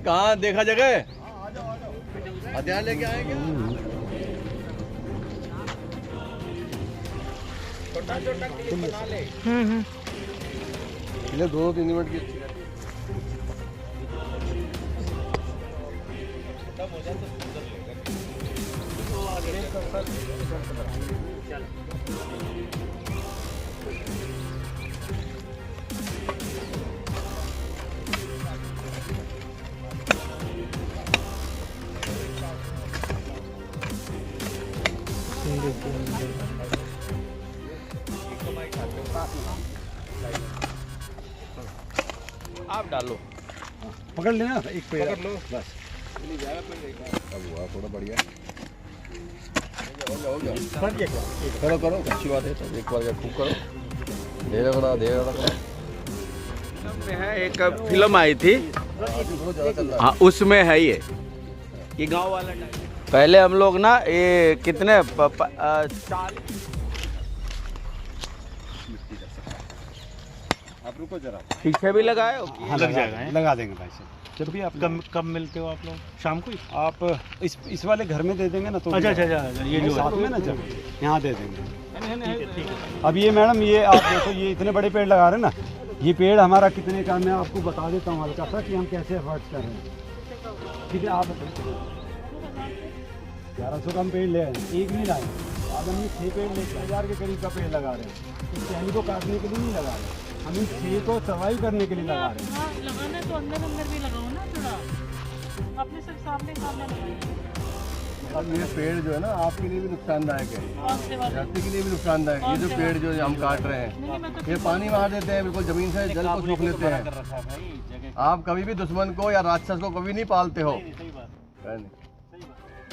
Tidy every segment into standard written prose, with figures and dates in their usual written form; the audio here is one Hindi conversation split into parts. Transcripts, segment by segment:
कहाँ देखा जगह? हथियार लेके आए क्या? छोटा छोटा क्लिप बना ले। 2-3 मिनट की अच्छी आप डालो, पकड़ लेना एक पेड़, पकड़ लो बस अब हुआ थोड़ा बढ़िया। हो गया सर एक बार करो अच्छी बात है। तो एक बार खूब करो, धीरे बड़ा करो। में है एक फिल्म आई थी, हाँ उसमें है ये गांव वाला टाइम। पहले हम लोग ना ये कितने 40 आप रुको जरा, पीछे भी लगाए हो? हाँ, लग जाएगा, लगा देंगे भाई साहब। जब भी आप कब मिलते हो आप लोग? शाम को ही? आप इस वाले घर में दे देंगे ना तो अच्छा ये जो साथ में ना जब यहाँ दे देंगे। ठीक है। अब ये मैडम ये आप देखो, ये इतने बड़े पेड़ लगा रहे हैं ना, ये पेड़ हमारा कितने का, मैं आपको बता देता हूँ हल्का सा कि हम कैसे एफर्ट्स कर रहे हैं। ठीक है, आप 1100 का हम पेड़ ले आए, एक नहीं लाए। आज हमने 6 पेड़ लेके 1000 के करीब का पेड़ लगा रहे हैं। इस टहनी को काटने के लिए नहीं लगा रहे, हम इन 6 को सर्वाइव करने के लिए लगा रहे हैं। हाँ, लगाना है तो अंदर भी लगाओ ना थोड़ा, अपने सब सामने लगाओ। अब ये पेड़ जो है ना आपके लिए भी नुकसानदायक है, धरती के लिए भी नुकसानदायक। ये जो पेड़ जो हम काट रहे हैं ये पानी मार देते हैं, बिल्कुल जमीन से जल को सोख लेते हैं। आप कभी भी दुश्मन को या राक्षस को कभी नहीं पालते हो।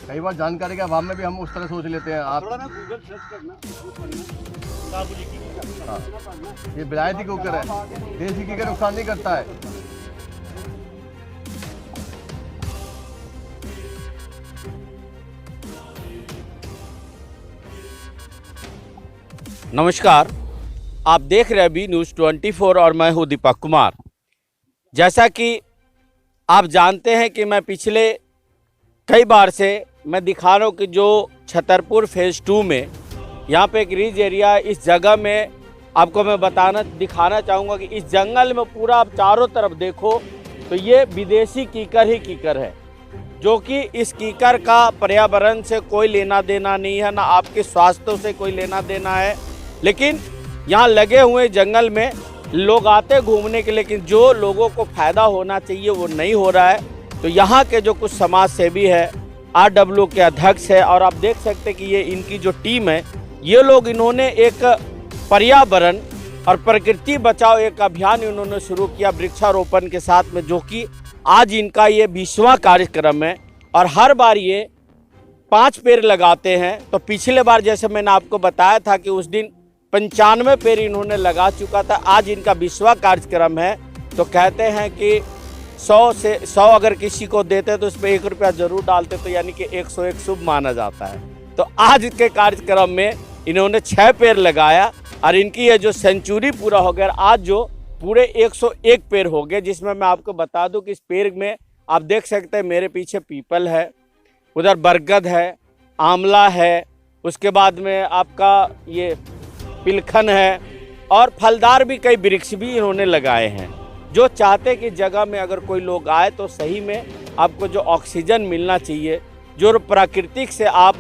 कई बार जानकारी के अभाव में भी हम उस तरह सोच लेते हैं। आप हाँ, ये विलायती कुकर है, देसी कुकर नुकसान नहीं करता है। नमस्कार, आप देख रहे हैं अभी न्यूज़ 24 और मैं हूं दीपक कुमार। जैसा कि आप जानते हैं कि मैं पिछले कई बार से मैं दिखा रहा हूं कि जो छतरपुर फेज़ 2 में यहाँ पे एक रिज एरिया, इस जगह में आपको मैं दिखाना चाहूँगा कि इस जंगल में पूरा आप चारों तरफ देखो तो ये विदेशी कीकर ही कीकर है, जो कि इस कीकर का पर्यावरण से कोई लेना देना नहीं है, ना आपके स्वास्थ्य से कोई लेना देना है। लेकिन यहाँ लगे हुए जंगल में लोग आते घूमने के, लेकिन जो लोगों को फ़ायदा होना चाहिए वो नहीं हो रहा है। तो यहाँ के जो कुछ समाज सेवी है, RW के अध्यक्ष है, और आप देख सकते कि ये इनकी जो टीम है, ये लोग इन्होंने एक पर्यावरण और प्रकृति बचाओ एक अभियान इन्होंने शुरू किया वृक्षारोपण के साथ में, जो कि आज इनका ये 20वां कार्यक्रम है। और हर बार ये 5 पेड़ लगाते हैं। तो पिछले बार जैसे मैंने आपको बताया था कि उस दिन 95 पेड़ इन्होंने लगा चुका था। आज इनका 20वां कार्यक्रम है। तो कहते हैं कि 100 से 100 अगर किसी को देते तो उस पर 1 रुपया जरूर डालते, तो यानी कि 101 शुभ माना जाता है। तो आज के कार्यक्रम में इन्होंने 6 पेड़ लगाया और इनकी ये जो सेंचुरी पूरा हो गया, आज जो पूरे 101 पेड़ हो गए, जिसमें मैं आपको बता दूं कि इस पेड़ में आप देख सकते हैं मेरे पीछे पीपल है, उधर बरगद है, आंवला है, उसके बाद में आपका ये पिलखन है, और फलदार भी कई वृक्ष भी इन्होंने लगाए हैं। जो चाहते कि जगह में अगर कोई लोग आए तो सही में आपको जो ऑक्सीजन मिलना चाहिए, जो प्राकृतिक से आप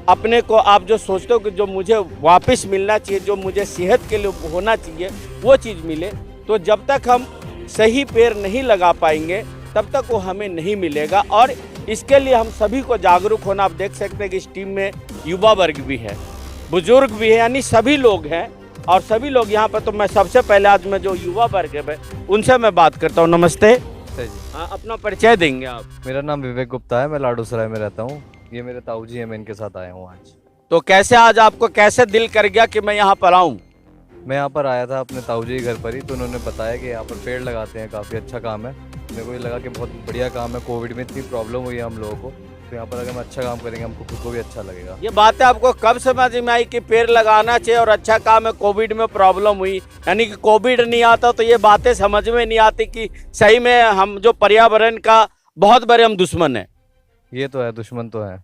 अपने को आप जो सोचते हो कि जो मुझे वापस मिलना चाहिए, जो मुझे सेहत के लिए होना चाहिए, वो चीज़ मिले। तो जब तक हम सही पेड़ नहीं लगा पाएंगे तब तक वो हमें नहीं मिलेगा। और इसके लिए हम सभी को जागरूक होना। आप देख सकते हैं कि इस टीम में युवा वर्ग भी है, बुजुर्ग भी है, यानी सभी लोग हैं। और सभी लोग यहाँ पर, तो मैं सबसे पहले आज मैं जो युवा वर्ग है उनसे मैं बात करता हूँ। नमस्ते जी। अपना परिचय देंगे आप? मेरा नाम विवेक गुप्ता है, मैं लाडूसराय में रहता हूँ। ये मेरे ताऊ जी हैं, मैं इनके साथ आया हूँ आज। तो कैसे आज आपको कैसे दिल कर गया कि मैं यहाँ पर आऊँ? मैं यहाँ पर आया था अपने ताऊ जी के घर पर ही, तो उन्होंने बताया कि यहाँ पर पेड़ लगाते हैं, काफ़ी अच्छा काम है। मेरे को ये लगा कि बहुत बढ़िया काम है। कोविड में इतनी प्रॉब्लम हुई है हम लोगों को, तो यहाँ पर अगर हम अच्छा काम करेंगे हमको खुद को भी अच्छा लगेगा। ये बातें आपको कब समझ में आई कि पेड़ लगाना चाहिए और अच्छा काम है? कोविड में प्रॉब्लम हुई, यानी कि कोविड नहीं आता तो ये बातें समझ में नहीं आती कि सही में हम जो पर्यावरण का बहुत बड़े हम दुश्मन हैं। ये तो है, दुश्मन तो है।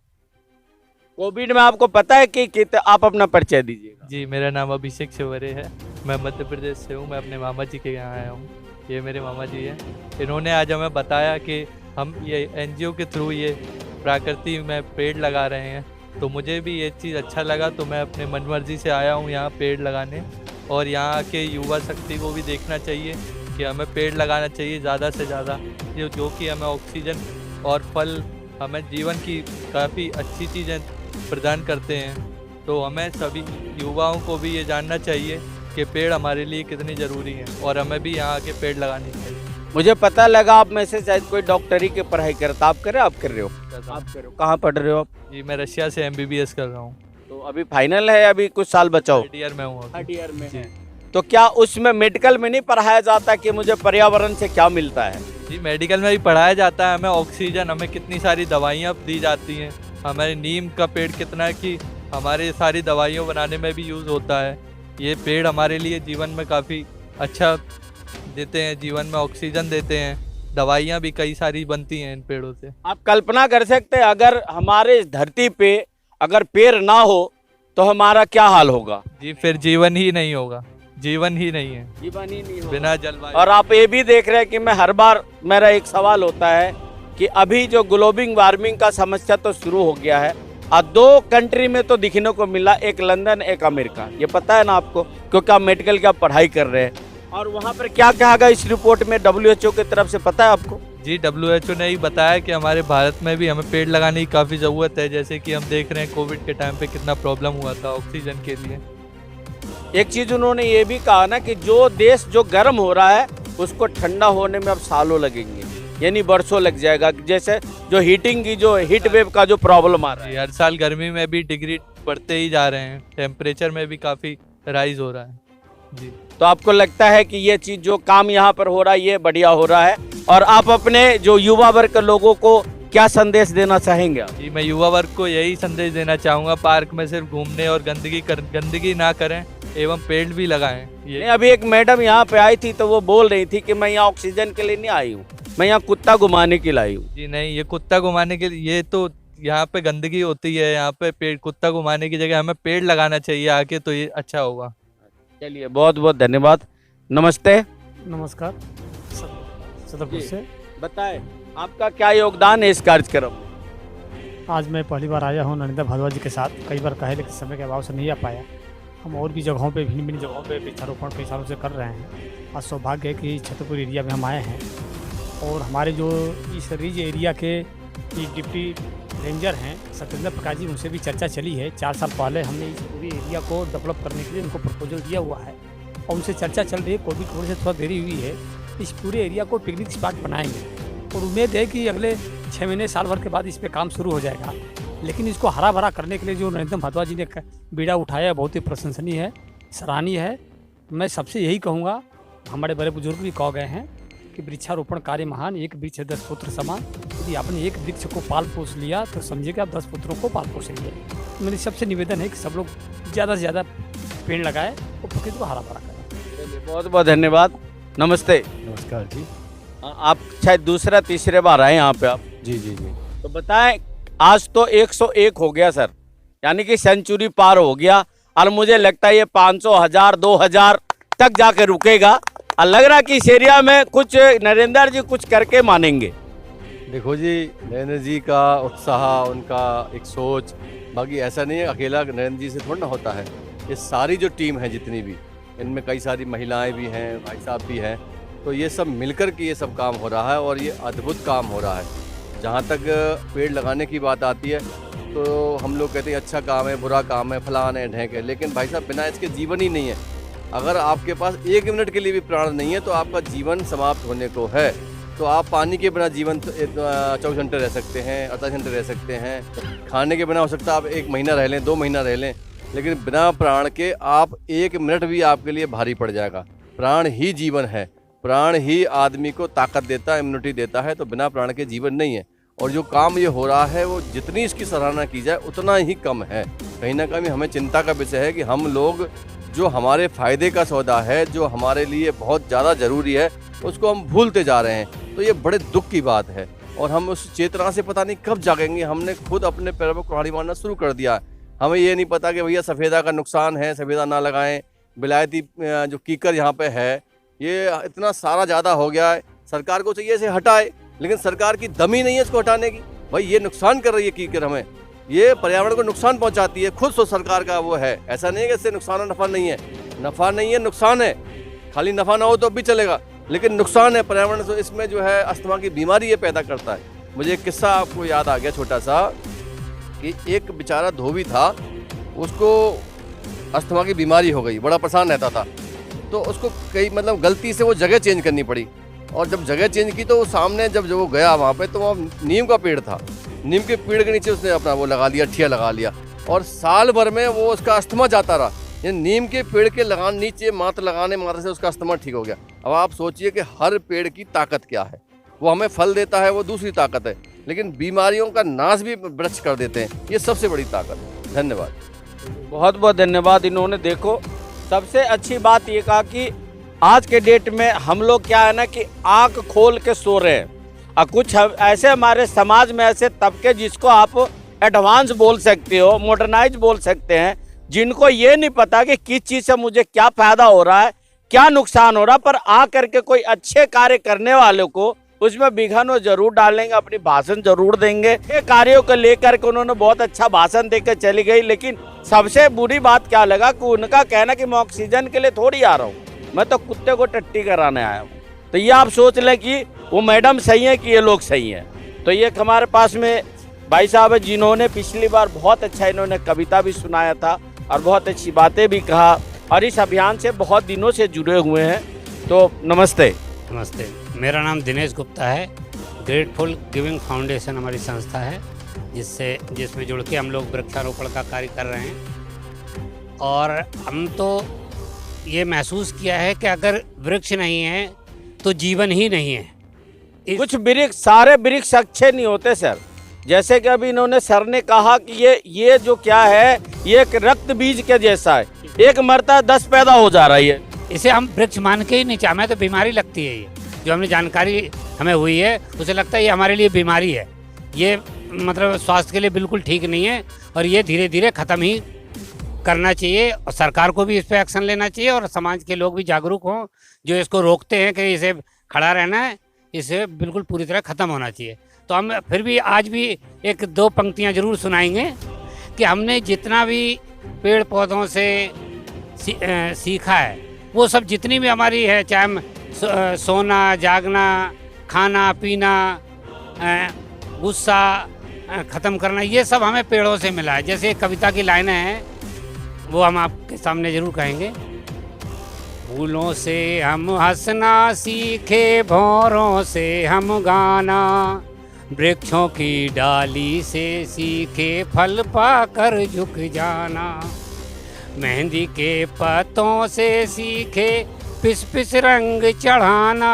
कोविड में आपको पता है कि आप अपना परिचय दीजिएगा। जी, मेरा नाम अभिषेक शिवरे है। मैं मध्य प्रदेश से हूँ। मैं अपने मामा जी के यहाँ आया हूँ। ये मेरे मामा जी हैं। इन्होंने आज हमें बताया कि हम ये एनजीओ के थ्रू ये प्रकृति में पेड़ लगा रहे हैं, तो मुझे भी ये चीज़ अच्छा लगा। तो मैं अपने मन मर्जी से आया हूँ यहाँ पेड़ लगाने, और यहाँ के युवा शक्ति को भी देखना चाहिए कि हमें पेड़ लगाना चाहिए ज़्यादा से ज़्यादा, जो कि हमें ऑक्सीजन और फल, हमें जीवन की काफ़ी अच्छी चीज़ें प्रदान करते हैं। तो हमें सभी युवाओं को भी ये जानना चाहिए कि पेड़ हमारे लिए कितनी ज़रूरी हैं, और हमें भी यहाँ आके पेड़ लगानी चाहिए। मुझे पता लगा आप में से शायद कोई डॉक्टरी की पढ़ाई करता। आप कर रहे हो? आप कर रहे हो? आप कर रहे हो? कहाँ पढ़ रहे हो आप? जी, मैं रशिया से MBBS कर रहा हूँ। तो अभी फाइनल है, अभी कुछ साल बचाओ? थर्ड ईयर में हूँ अभी। थर्ड ईयर में जी। है। तो क्या उसमें मेडिकल में नहीं पढ़ाया जाता कि मुझे पर्यावरण से क्या मिलता है? जी, मेडिकल में भी पढ़ाया जाता है। हमें ऑक्सीजन, हमें कितनी सारी दवाइयाँ दी जाती हैं। हमारे नीम का पेड़ कितना है कि हमारे सारी दवाइयों बनाने में भी यूज़ होता है। ये पेड़ हमारे लिए जीवन में काफ़ी अच्छा देते हैं, जीवन में ऑक्सीजन देते हैं। दवाइयाँ भी कई सारी बनती हैं इन पेड़ों से। आप कल्पना कर सकते हैं अगर हमारे इस धरती पे अगर पेड़ ना हो तो हमारा क्या हाल होगा? जी, फिर जीवन ही नहीं होगा, जीवन ही नहीं है, जीवन ही नहीं होगा बिना जलवायु। और आप ये भी देख रहे हैं कि मैं हर बार मेरा एक सवाल होता है कि अभी जो ग्लोबल वार्मिंग का समस्या तो शुरू हो गया है, और 2 कंट्री में तो दिखने को मिला, एक लंदन एक अमेरिका। ये पता है ना आपको, क्योंकि आप मेडिकल की आप पढ़ाई कर रहे हैं। और वहाँ पर क्या कहा गया इस रिपोर्ट में WHO की तरफ से, पता है आपको? जी, WHO ने ही बताया कि हमारे भारत में भी हमें पेड़ लगाने की काफ़ी ज़रूरत है। जैसे कि हम देख रहे हैं कोविड के टाइम पे कितना प्रॉब्लम हुआ था ऑक्सीजन के लिए। एक चीज़ उन्होंने ये भी कहा ना कि जो देश जो गर्म हो रहा है उसको ठंडा होने में अब सालों लगेंगे, यानी बरसों लग जाएगा। जैसे जो हीटिंग की जो हीट वेव का जो प्रॉब्लम आ रहा है, जी, हर साल गर्मी में भी डिग्री बढ़ते ही जा रहे हैं, टेम्परेचर में भी काफ़ी राइज हो रहा है। जी, तो आपको लगता है कि ये चीज़ जो काम यहाँ पर हो रहा है ये बढ़िया हो रहा है? और आप अपने जो युवा वर्ग के लोगों को क्या संदेश देना चाहेंगे आप? जी, मैं युवा वर्ग को यही संदेश देना चाहूँगा, पार्क में सिर्फ घूमने और गंदगी ना करें एवं पेड़ भी लगाएं। नहीं, अभी एक मैडम यहाँ पे आई थी तो वो बोल रही थी कि मैं यहाँ ऑक्सीजन के लिए नहीं आई हूँ, मैं यहाँ कुत्ता घुमाने के लिए आई हूँ। जी नहीं, ये कुत्ता घुमाने के लिए, ये तो यहाँ पे गंदगी होती है, यहाँ पे पेड़, कुत्ता घुमाने की जगह हमें पेड़ लगाना चाहिए आके, तो ये अच्छा होगा। चलिए, बहुत बहुत धन्यवाद। नमस्ते। नमस्कार, सदरपुर जी। से। बताएं आपका क्या योगदान है इस कार्यक्रम में? आज मैं पहली बार आया हूँ नरेंद्र भारद्वाज जी के साथ। कई बार कहे लेकिन समय के अभाव से नहीं आ पाया। हम और भी जगहों पे, भिन्न भिन्न जगहों पे वृक्षारोपण कई सालों से कर रहे हैं। आज सौभाग्य है कि छतरपुर एरिया में हम आए हैं, और हमारे जो इस रिज एरिया के डिप्टी रेंजर हैं सत्येंद्र प्रकाश जी, उनसे भी चर्चा चली है। 4 साल पहले हमने इस पूरे एरिया को डेवलप करने के लिए उनको प्रपोजल दिया हुआ है, और उनसे चर्चा चल रही है। कोविड की वजह से थोड़ा देरी हुई है। इस पूरे एरिया को पिकनिक स्पॉट बनाएंगे, और उम्मीद है कि अगले 6 महीने साल भर के बाद इस पर काम शुरू हो जाएगा। लेकिन इसको हरा भरा करने के लिए जो नरेंद्र भारद्वाज जी ने बीड़ा उठाया है, बहुत ही प्रशंसनीय है, सराहनीय है। मैं सबसे यही कहूँगा, हमारे बड़े बुजुर्ग भी कह गए हैं कि वृक्षारोपण कार्य महान, एक वृक्ष 10 पुत्र समान। यदि आपने एक वृक्ष को पाल पोस लिया तो समझिए कि आप 10 पुत्रों को पाल पोसेंगे। मेरी सबसे निवेदन है कि सब लोग ज़्यादा से ज़्यादा पेड़ लगाएं और प्रकृति को हरा भरा करें। बहुत बहुत धन्यवाद। नमस्ते। नमस्कार जी। आप शायद दूसरा तीसरे बार आए यहाँ पे आप? जी जी जी। तो बताएं, आज तो 101 हो गया सर, यानी कि सेंचुरी पार हो गया, और मुझे लगता है ये 500, 1000, 2000 तक जाके रुकेगा। और लग रहा कि इस एरिया में कुछ नरेंद्र जी कुछ करके मानेंगे। देखो जी, नरेंद्र जी का उत्साह, उनका एक सोच, बाकी ऐसा नहीं है अकेला नरेंद्र जी से थोड़ा ना होता है। ये सारी जो टीम है जितनी भी, इनमें कई सारी महिलाएं भी हैं, भाई साहब भी हैं, तो ये सब मिलकर के ये सब काम हो रहा है, और ये अद्भुत काम हो रहा है। जहाँ तक पेड़ लगाने की बात आती है तो हम लोग कहते हैं अच्छा काम है, बुरा काम है, फलान है, ढेंक है, लेकिन भाई साहब बिना इसके जीवन ही नहीं है। अगर आपके पास 1 मिनट के लिए भी प्राण नहीं है तो आपका जीवन समाप्त होने को है। तो आप पानी के बिना जीवन 24 घंटे रह सकते हैं, 48 घंटे रह सकते हैं, खाने के बिना हो सकता है आप 1 महीना रह लें, 2 महीना रह लें, लेकिन बिना प्राण के आप 1 मिनट भी आपके लिए भारी पड़ जाएगा। प्राण ही जीवन है, प्राण ही आदमी को ताकत देता है, इम्यूनिटी देता है, तो बिना प्राण के जीवन नहीं है। और जो काम ये हो रहा है वो जितनी इसकी सराहना की जाए उतना ही कम है। कहीं ना कहीं हमें चिंता का विषय है कि हम लोग जो हमारे फ़ायदे का सौदा है, जो हमारे लिए बहुत ज़्यादा ज़रूरी है, उसको हम भूलते जा रहे हैं। तो ये बड़े दुख की बात है। और हम उस चेतना से पता नहीं कब जागेंगे। हमने खुद अपने पैरों पर कुल्हाड़ी मारना शुरू कर दिया है। हमें ये नहीं पता कि भैया सफ़ेदा का नुकसान है, सफ़ेदा ना लगाएं। विलायती जो कीकर यहाँ पे है ये इतना सारा ज़्यादा हो गया है, सरकार को चाहिए इसे हटाए, लेकिन सरकार की दम ही नहीं है इसको हटाने की। भाई ये नुकसान कर रही है कीकर, हमें ये पर्यावरण को नुकसान पहुँचाती है। खुद सो सरकार का वो है, ऐसा नहीं है कि इससे नुकसान और नफ़ा नहीं है। नफ़ा नहीं है, नुकसान है। खाली नफ़ा ना हो तो भी चलेगा, लेकिन नुकसान है पर्यावरण से। इसमें जो है अस्थमा की बीमारी ये पैदा करता है। मुझे एक किस्सा आपको याद आ गया छोटा सा, कि एक बेचारा धोबी था, उसको अस्थमा की बीमारी हो गई, बड़ा परेशान रहता था। तो उसको कई मतलब गलती से वो जगह चेंज करनी पड़ी, और जब जगह चेंज की तो सामने जब वो गया वहाँ पे, तो वहाँ नीम का पेड़ था। नीम के पेड़ के नीचे उसने अपना वो लगा लिया, ठिया लगा लिया, और साल भर में वो उसका अस्थमा जाता रहा। ये नीम के पेड़ के नीचे मात्र लगाने मात्र से उसका अस्थमा ठीक हो गया। अब आप सोचिए कि हर पेड़ की ताकत क्या है। वो हमें फल देता है, वो दूसरी ताकत है, लेकिन बीमारियों का नाश भी वृक्ष कर देते हैं, ये सबसे बड़ी ताकत है। धन्यवाद। बहुत बहुत धन्यवाद। इन्होंने देखो सबसे अच्छी बात ये कहा कि आज के डेट में हम लोग क्या है ना कि आंख खोल के सो रहे हैं, और कुछ ऐसे हमारे समाज में ऐसे तबके जिसको आप एडवांस बोल सकते हो, मॉडर्नाइज बोल सकते हैं, जिनको ये नहीं पता कि किस चीज़ से मुझे क्या फायदा हो रहा है, क्या नुकसान हो रहा है, पर आ करके कोई अच्छे कार्य करने वालों को उसमें विघन वो जरूर डालेंगे, अपनी भाषण जरूर देंगे। ये कार्यों को लेकर के उन्होंने बहुत अच्छा भाषण देकर चली गई, लेकिन सबसे बुरी बात क्या लगा कि उनका कहना कि मैं ऑक्सीजन के लिए थोड़ी आ रहा हूँ, मैं तो कुत्ते को टट्टी कराने आया हूँ। तो ये आप सोच लें कि वो मैडम सही है कि ये लोग सही हैं। तो ये हमारे पास में भाई साहब है जिन्होंने पिछली बार बहुत अच्छा इन्होंने कविता भी सुनाया था और बहुत अच्छी बातें भी कहा, और इस अभियान से बहुत दिनों से जुड़े हुए हैं। तो नमस्ते। नमस्ते, मेरा नाम दिनेश गुप्ता है। ग्रेटफुल गिविंग फाउंडेशन हमारी संस्था है, जिसमें जुड़ के हम लोग वृक्षारोपण का कार्य कर रहे हैं। और हम तो ये महसूस किया है कि अगर वृक्ष नहीं है तो जीवन ही नहीं है। कुछ वृक्ष, सारे वृक्ष अच्छे नहीं होते सर। जैसे कि अभी इन्होंने सर ने कहा कि ये जो क्या है, ये एक रक्त बीज के जैसा है, एक मरता 10 पैदा हो जा रही है। इसे हम वृक्ष मान के ही नहीं, हमें तो बीमारी लगती है। ये जो हमने जानकारी हमें हुई है, उसे लगता है ये हमारे लिए बीमारी है। ये मतलब स्वास्थ्य के लिए बिल्कुल ठीक नहीं है, और ये धीरे धीरे ख़त्म ही करना चाहिए। और सरकार को भी इस पर एक्शन लेना चाहिए, और समाज के लोग भी जागरूक हों, जो इसको रोकते हैं कि इसे खड़ा रहना है, इसे बिल्कुल पूरी तरह ख़त्म होना चाहिए। तो हम फिर भी आज भी 1-2 पंक्तियाँ ज़रूर सुनाएंगे कि हमने जितना भी पेड़ पौधों से सीखा है, वो सब जितनी भी हमारी है, चाहे हम सोना, जागना, खाना पीना, गुस्सा ख़त्म करना, ये सब हमें पेड़ों से मिला है। जैसे कविता की लाइनें हैं, वो हम आपके सामने ज़रूर कहेंगे। फूलों से हम हंसना सीखे, भौरों से हम गाना, वृक्षों की डाली से सीखे फल पाकर झुक जाना, मेहंदी के पत्तों से सीखे पिस पिस रंग चढ़ाना,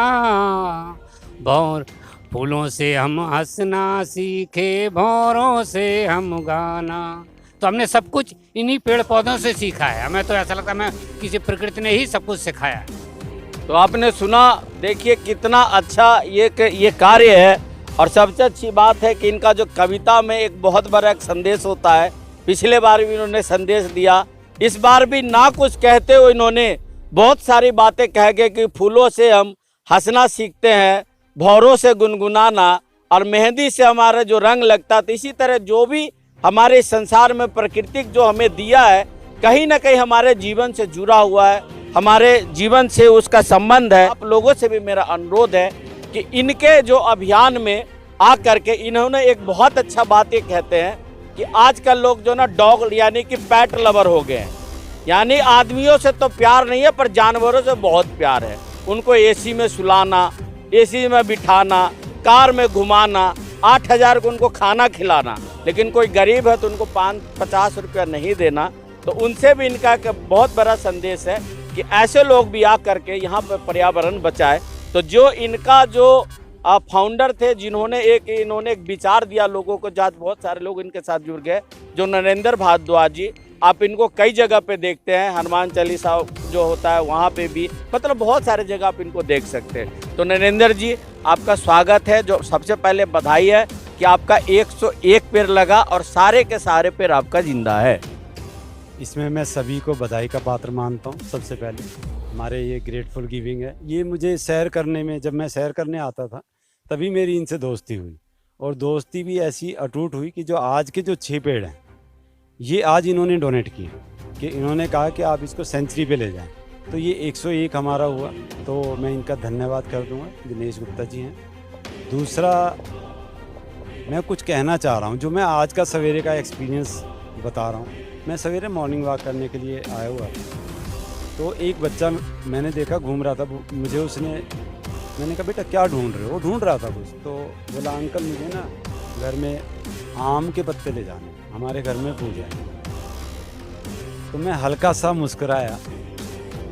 भौर फूलों से हम हंसना सीखे, भौरों से हम गाना। तो हमने सब कुछ इन्हीं पेड़ पौधों से सीखा है। हमें तो ऐसा लगता है हमें किसी प्रकृति ने ही सब कुछ सिखाया है। तो आपने सुना, देखिए कितना अच्छा ये कार्य है। और सबसे अच्छी बात है कि इनका जो कविता में एक बहुत बड़ा एक संदेश होता है। पिछले बार भी इन्होंने संदेश दिया, इस बार भी ना कुछ कहते हुए इन्होंने बहुत सारी बातें कह गए कि फूलों से हम हंसना सीखते हैं, भौरों से गुनगुनाना, और मेहंदी से हमारा जो रंग लगता है। तो इसी तरह जो भी हमारे संसार में प्रकृतिक जो हमें दिया है, कहीं ना कहीं हमारे जीवन से जुड़ा हुआ है, हमारे जीवन से उसका संबंध है। आप लोगों से भी मेरा अनुरोध है कि इनके जो अभियान में आ करके इन्होंने एक बहुत अच्छा बात ये कहते हैं कि आजकल लोग जो ना डॉग यानी कि पेट लवर हो गए हैं, यानी आदमियों से तो प्यार नहीं है पर जानवरों से बहुत प्यार है। उनको एसी में सुलाना, एसी में बिठाना, कार में घुमाना, 8,000 को उनको खाना खिलाना, लेकिन कोई गरीब है तो उनको 50 रुपया नहीं देना। तो उनसे भी इनका बहुत बड़ा संदेश है कि ऐसे लोग भी आ करके यहाँ पर पर्यावरण बचाए। तो जो इनका जो फाउंडर थे, जिन्होंने इन्होंने एक विचार दिया लोगों को, जहाँ बहुत सारे लोग इनके साथ जुड़ गए, जो नरेंद्र भारद्वाज जी, आप इनको कई जगह पे देखते हैं, हनुमान चालीसा जो होता है वहाँ पे भी, मतलब बहुत सारे जगह आप इनको देख सकते हैं। तो नरेंद्र जी आपका स्वागत है। जो सबसे पहले बधाई है कि आपका 101 पेड़ लगा और सारे के सारे पेड़ आपका जिंदा है। इसमें मैं सभी को बधाई का पात्र मानता हूँ। सबसे पहले हमारे ये ग्रेटफुल गिविंग है। ये मुझे सैर करने में, जब मैं सैर करने आता था तभी मेरी इनसे दोस्ती हुई, और दोस्ती भी ऐसी अटूट हुई कि जो आज के जो 6 पेड़ हैं ये आज इन्होंने डोनेट किए, कि इन्होंने कहा कि आप इसको सेंचुरी पे ले जाएं, तो ये 101 हमारा हुआ। तो मैं इनका धन्यवाद कर दूंगा, दिनेश गुप्ता जी हैं। दूसरा मैं कुछ कहना चाह रहा हूँ, जो मैं आज का सवेरे का एक्सपीरियंस बता रहा हूँ। मैं सवेरे मॉर्निंग वॉक करने के लिए आया हुआ था, तो एक बच्चा मैंने देखा घूम रहा था, मुझे मैंने कहा बेटा क्या ढूंढ रहे हो? वो ढूंढ रहा था कुछ, तो बोला अंकल मुझे ना घर में आम के पत्ते ले जाने, हमारे घर में पूजा है। तो मैं हल्का सा मुस्कुराया,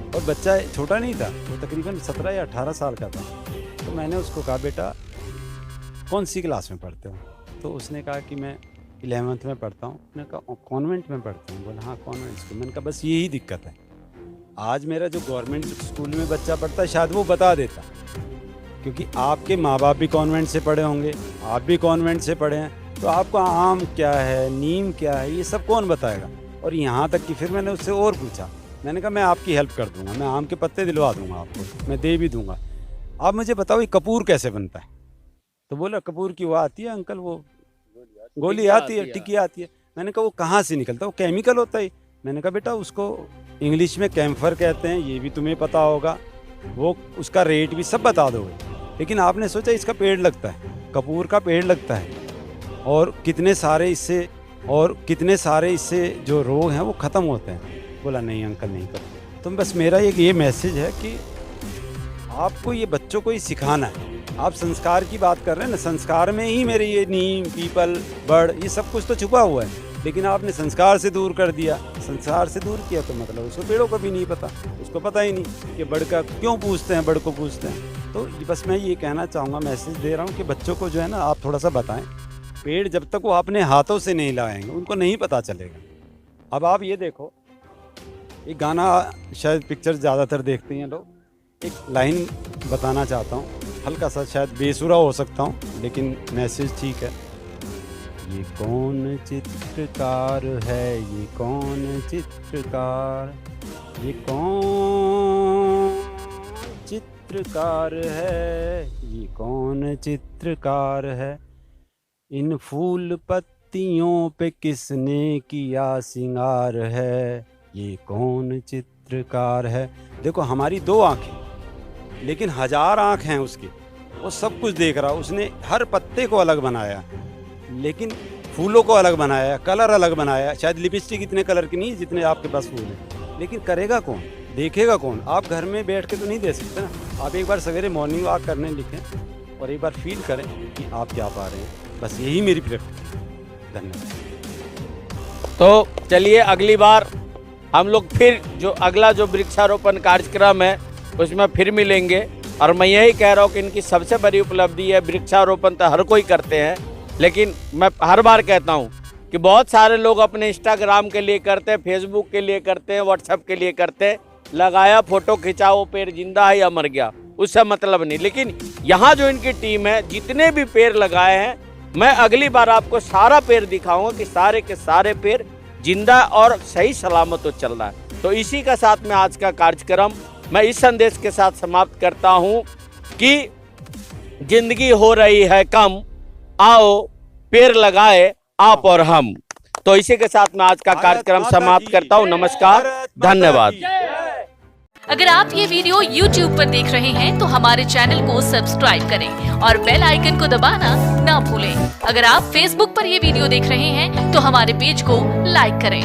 और बच्चा छोटा नहीं था, वो तकरीबन 17 या 18 साल का था। तो मैंने उसको कहा बेटा कौन सी क्लास में पढ़ते हो? तो उसने कहा कि मैं 11th में पढ़ता हूँ। मैंने कहा कॉन्वेंट में पढ़ता हूँ? बोला हाँ कॉन्वेंट स्कूल। मैंने कहा बस यही दिक्कत है, आज मेरा जो गवर्नमेंट स्कूल में बच्चा पढ़ता है शायद वो बता देता, क्योंकि आपके माँ बाप भी कॉन्वेंट से पढ़े होंगे, आप भी कॉन्वेंट से पढ़े हैं, तो आपको आम क्या है, नीम क्या है, ये सब कौन बताएगा? और यहाँ तक कि फिर मैंने उससे और पूछा, मैंने कहा मैं आपकी हेल्प कर दूंगा, मैं आम के पत्ते दिलवा दूंगा आपको, मैं दे भी दूंगा। आप मुझे बताओ ये कपूर कैसे बनता है? तो बोला कपूर की वो आती है अंकल, वो गोली आती है, टिक्की आती है। मैंने कहा वो कहाँ से निकलता है? वो केमिकल होता है। मैंने कहा बेटा उसको इंग्लिश में कैम्फर कहते हैं, ये भी तुम्हें पता होगा, वो उसका रेट भी सब बता दोगे। लेकिन आपने सोचा इसका पेड़ लगता है, कपूर का पेड़ लगता है, और कितने सारे इससे जो रोग हैं वो ख़त्म होते हैं। बोला नहीं अंकल नहीं पता। तो बस मेरा ये मैसेज है कि आपको ये बच्चों को ही सिखाना है। आप संस्कार की बात कर रहे हैं ना, संस्कार में ही मेरे ये नीम, पीपल, बड़, ये सब कुछ तो छुपा हुआ है, लेकिन आपने संस्कार से दूर कर दिया। संस्कार से दूर किया तो मतलब उसको पेड़ों को भी नहीं पता, उसको पता ही नहीं कि बड़ का क्यों पूछते हैं, बड़ को पूछते हैं। तो बस मैं ये कहना चाहूँगा, मैसेज दे रहा हूँ कि बच्चों को जो है ना आप थोड़ा सा बताएं। पेड़ जब तक वो अपने हाथों से नहीं लाएंगे उनको नहीं पता चलेगा। अब आप ये देखो, एक गाना शायद पिक्चर ज़्यादातर देखते हैं लोग, एक लाइन बताना चाहता हूँ, हल्का सा शायद बेसुरा हो सकता हूँ लेकिन मैसेज ठीक है। ये कौन चित्रकार है, ये कौन चित्रकार, ये कौन चित्रकार है, ये कौन चित्रकार है, इन फूल पत्तियों पे किसने किया सिंगार है, ये कौन चित्रकार है। देखो हमारी 2 आँखें लेकिन 1000 आँख हैं उसकी, वो सब कुछ देख रहा, उसने हर पत्ते को अलग बनाया, लेकिन फूलों को अलग बनाया, कलर अलग बनाया। शायद लिपस्टिक इतने कलर की नहीं जितने आपके पास फूल हैं, लेकिन करेगा कौन, देखेगा कौन? आप घर में बैठ के तो नहीं दे सकते ना। आप एक बार सवेरे मॉर्निंग वॉक करने लिखें और एक बार फील करें कि आप क्या पा रहे हैं। बस यही मेरी प्रेफरेंस है। धन्यवाद। तो चलिए अगली बार हम लोग फिर जो अगला जो वृक्षारोपण कार्यक्रम है उसमें फिर मिलेंगे। और मैं यही कह रहा हूँ कि इनकी सबसे बड़ी उपलब्धि है, वृक्षारोपण तो हर कोई करते हैं, लेकिन मैं हर बार कहता हूँ कि बहुत सारे लोग अपने इंस्टाग्राम के लिए करते हैं, फेसबुक के लिए करते हैं, व्हाट्सएप के लिए करते हैं, लगाया फोटो खिंचा, वो पेड़ जिंदा है या मर गया उससे मतलब नहीं। लेकिन यहाँ जो इनकी टीम है, जितने भी पेड़ लगाए हैं, मैं अगली बार आपको सारा पेड़ दिखाऊंगा कि सारे के सारे पेड़ जिंदा और सही सलामत तो चल रहा है। तो इसी के साथ में आज का कार्यक्रम मैं इस संदेश के साथ समाप्त करता हूं कि जिंदगी हो रही है कम, आओ पेड़ लगाए आप और हम। तो इसी के साथ मैं आज का कार्यक्रम समाप्त करता हूं। नमस्कार, धन्यवाद। अगर आप ये वीडियो YouTube पर देख रहे हैं तो हमारे चैनल को सब्सक्राइब करें और बेल आइकन को दबाना ना भूलें। अगर आप Facebook पर ये वीडियो देख रहे हैं तो हमारे पेज को लाइक करें।